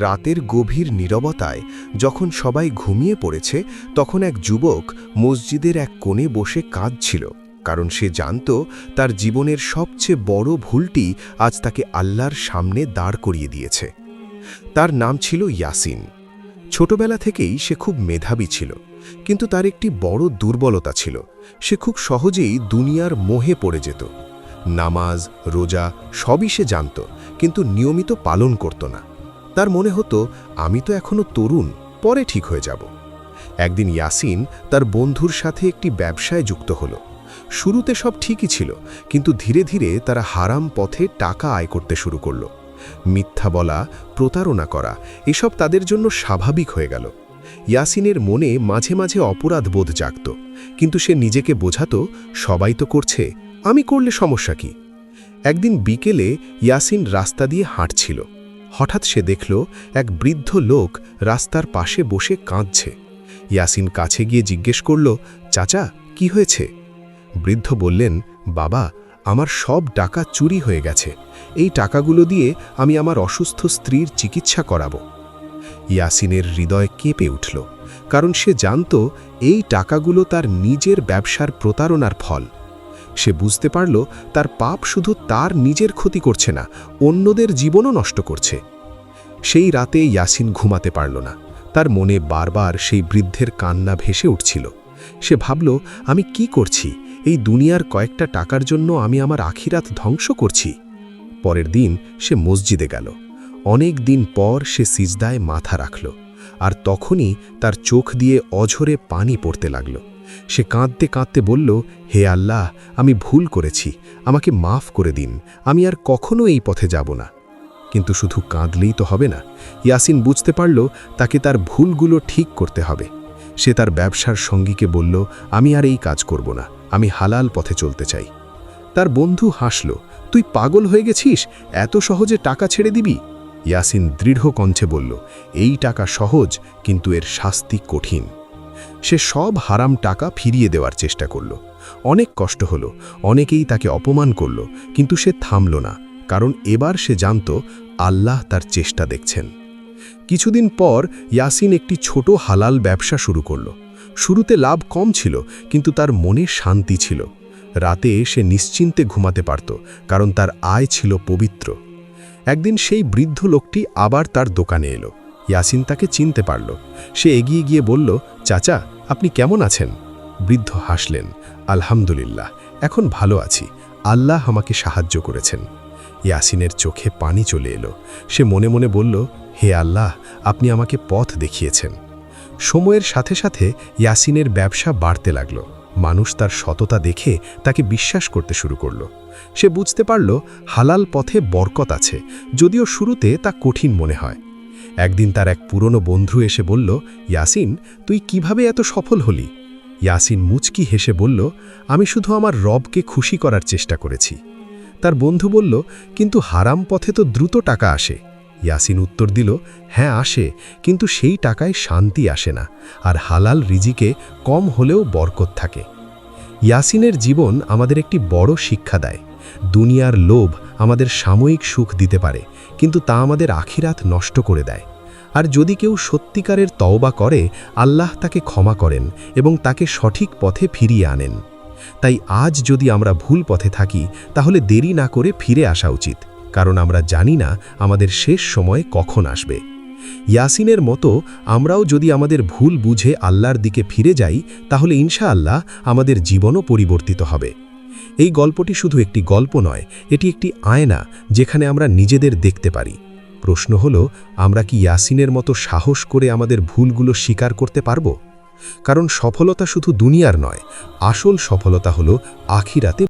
রাতের গভীর নীরবতায় যখন সবাই ঘুমিয়ে পড়েছে তখন এক যুবক মসজিদের এক কোণে বসে কাঁদছিল, কারণ সে জানত তার জীবনের সবচেয়ে বড় ভুলটি আজ তাকে আল্লাহর সামনে দাঁড় করিয়ে দিয়েছে। তার নাম ছিল ইয়াসিন। ছোটবেলা থেকেই সে খুব মেধাবী ছিল, কিন্তু তার একটি বড় দুর্বলতা ছিল। সে খুব সহজেই দুনিয়ার মোহে পড়ে যেত। নামাজ, রোজা সবই সে জানত, কিন্তু নিয়মিত পালন করত না। তার মনে হতো, আমি তো এখনো তরুণ, পরে ঠিক হয়ে যাব। একদিন ইয়াসিন তার বন্ধুর সাথে একটি ব্যবসায় যুক্ত হলো। শুরুতে সব ঠিকই ছিল, কিন্তু ধীরে ধীরে তারা হারাম পথে টাকা আয় করতে শুরু করল। মিথ্যা বলা, প্রতারণা করা এসব তাদের জন্য স্বাভাবিক হয়ে গেল। ইয়াসিনের মনে মাঝে মাঝে অপরাধ বোধ জাগত, কিন্তু সে নিজেকে বোঝাতো, সবাই তো করছে, আমি করলে সমস্যা কি? একদিন বিকেলে ইয়াসিন রাস্তা দিয়ে হাঁটছিল। হঠাৎ সে দেখল এক বৃদ্ধ লোক রাস্তার পাশে বসে কাঁদছে। ইয়াসিন কাছে গিয়ে জিজ্ঞেস করল, চাচা, কি হয়েছে? বৃদ্ধ বললেন, বাবা, আমার সব টাকা চুরি হয়ে গেছে। এই টাকাগুলো দিয়ে আমি আমার অসুস্থ স্ত্রীর চিকিৎসা করাবো। ইয়াসিনের হৃদয় কেঁপে উঠল, কারণ সে জানত এই টাকাগুলো তার নিজের ব্যবসার প্রতারণার ফল। সে বুঝতে পারল তার পাপ শুধু তার নিজের ক্ষতি করছে না, অন্যদের জীবনও নষ্ট করছে। সেই রাতে ইয়াসিন ঘুমাতে পারল না। তার মনে বারবার সেই বৃদ্ধের কান্না ভেসে উঠছিল। সে ভাবল, আমি কি করছি? এই দুনিয়ার কয়েকটা টাকার জন্য আমি আমার আখিরাত ধ্বংস করছি। পরের দিন সে মসজিদে গেল। অনেক দিন পর সে সিজদায় মাথা রাখল, আর তখনই তার চোখ দিয়ে অঝরে পানি পড়তে লাগল। সে কাঁদতে কাঁদতে বলল, হে আল্লাহ, আমি ভুল করেছি, আমাকে মাফ করে দিন, আমি আর কখনো এই পথে যাব না। কিন্তু শুধু কাঁদলেই তো হবে না। ইয়াসিন বুঝতে পারল তাকে তার ভুলগুলো ঠিক করতে হবে। সে তার ব্যবসার সঙ্গীকে বলল, আমি আর এই কাজ করব না, আমি হালাল পথে চলতে চাই। তার বন্ধু হাসল, তুই পাগল হয়ে গেছিস, এত সহজে টাকা ছেড়ে দিবি? ইয়াসিন দৃঢ় কণ্ঠে বলল, এই টাকা সহজ, কিন্তু এর শাস্তি কঠিন। সে সব হারাম টাকা ফিরিয়ে দেওয়ার চেষ্টা করল। অনেক কষ্ট হলো, অনেকেই তাকে অপমান করল, কিন্তু সে থামল না, কারণ এবার সে জানত আল্লাহ তার চেষ্টা দেখছেন। কিছুদিন পর ইয়াসিন একটি ছোট হালাল ব্যবসা শুরু করল। শুরুতে লাভ কম ছিল, কিন্তু তার মনে শান্তি ছিল। রাতে সে নিশ্চিন্তে ঘুমাতে পারত, কারণ তার আয় ছিল পবিত্র। একদিন সেই বৃদ্ধ লোকটি আবার তার দোকানে এলো। ইয়াসিন তাকে চিনতে পারল। সে এগিয়ে গিয়ে বলল, চাচা, আপনি কেমন আছেন? বৃদ্ধ হাসলেন, আলহামদুলিল্লাহ, এখন ভালো আছি, আল্লাহ আমাকে সাহায্য করেছেন। ইয়াসিনের চোখে পানি চলে এলো। সে মনে মনে বলল, হে আল্লাহ, আপনি আমাকে পথ দেখিয়েছেন। সময়ের সাথে সাথে ইয়াসিনের ব্যবসা বাড়তে লাগল। মানুষ তার সততা দেখে তাকে বিশ্বাস করতে শুরু করল। সে বুঝতে পারল হালাল পথে বরকত আছে, যদিও শুরুতে তা কঠিন মনে হয়। একদিন তার এক পুরনো বন্ধু এসে বলল, ইয়াসিন, তুই কিভাবে এত সফল হলি? ইয়াসিন মুচকি হেসে বলল, আমি শুধু আমার রবকে খুশি করার চেষ্টা করেছি। তার বন্ধু বলল, কিন্তু হারাম পথে তো দ্রুত টাকা আসে। ইয়াসিন উত্তর দিল, হ্যাঁ আসে, কিন্তু সেই টাকায় শান্তি আসে না, আর হালাল রিজিকে কম হলেও বরকত থাকে। ইয়াসিনের জীবন আমাদের একটি বড় শিক্ষা দেয়। দুনিয়ার লোভ আমাদের সাময়িক সুখ দিতে পারে, কিন্তু তা আমাদের আখিরাত নষ্ট করে দেয়। আর যদি কেউ সত্যিকারের তওবা করে, আল্লাহ তাকে ক্ষমা করেন এবং তাকে সঠিক পথে ফিরিয়ে আনেন। তাই আজ যদি আমরা ভুল পথে থাকি, তাহলে দেরি না করে ফিরে আসা উচিত, কারণ আমরা জানি না আমাদের শেষ সময় কখন আসবে। ইয়াসিনের মতো আমরাও যদি আমাদের ভুল বুঝে আল্লাহর দিকে ফিরে যাই, তাহলে ইনশাআল্লাহ আমাদের জীবনও পরিবর্তিত হবে। এই গল্পটি শুধু একটি গল্প নয়, এটি একটি আয়না যেখানে আমরা নিজেদের দেখতে পারি। প্রশ্ন হলো, আমরা কি ইয়াসিনের মতো সাহস করে আমাদের ভুলগুলো স্বীকার করতে পারব? কারণ সফলতা শুধু দুনিয়ার নয়, আসল সফলতা হলো আখিরাতে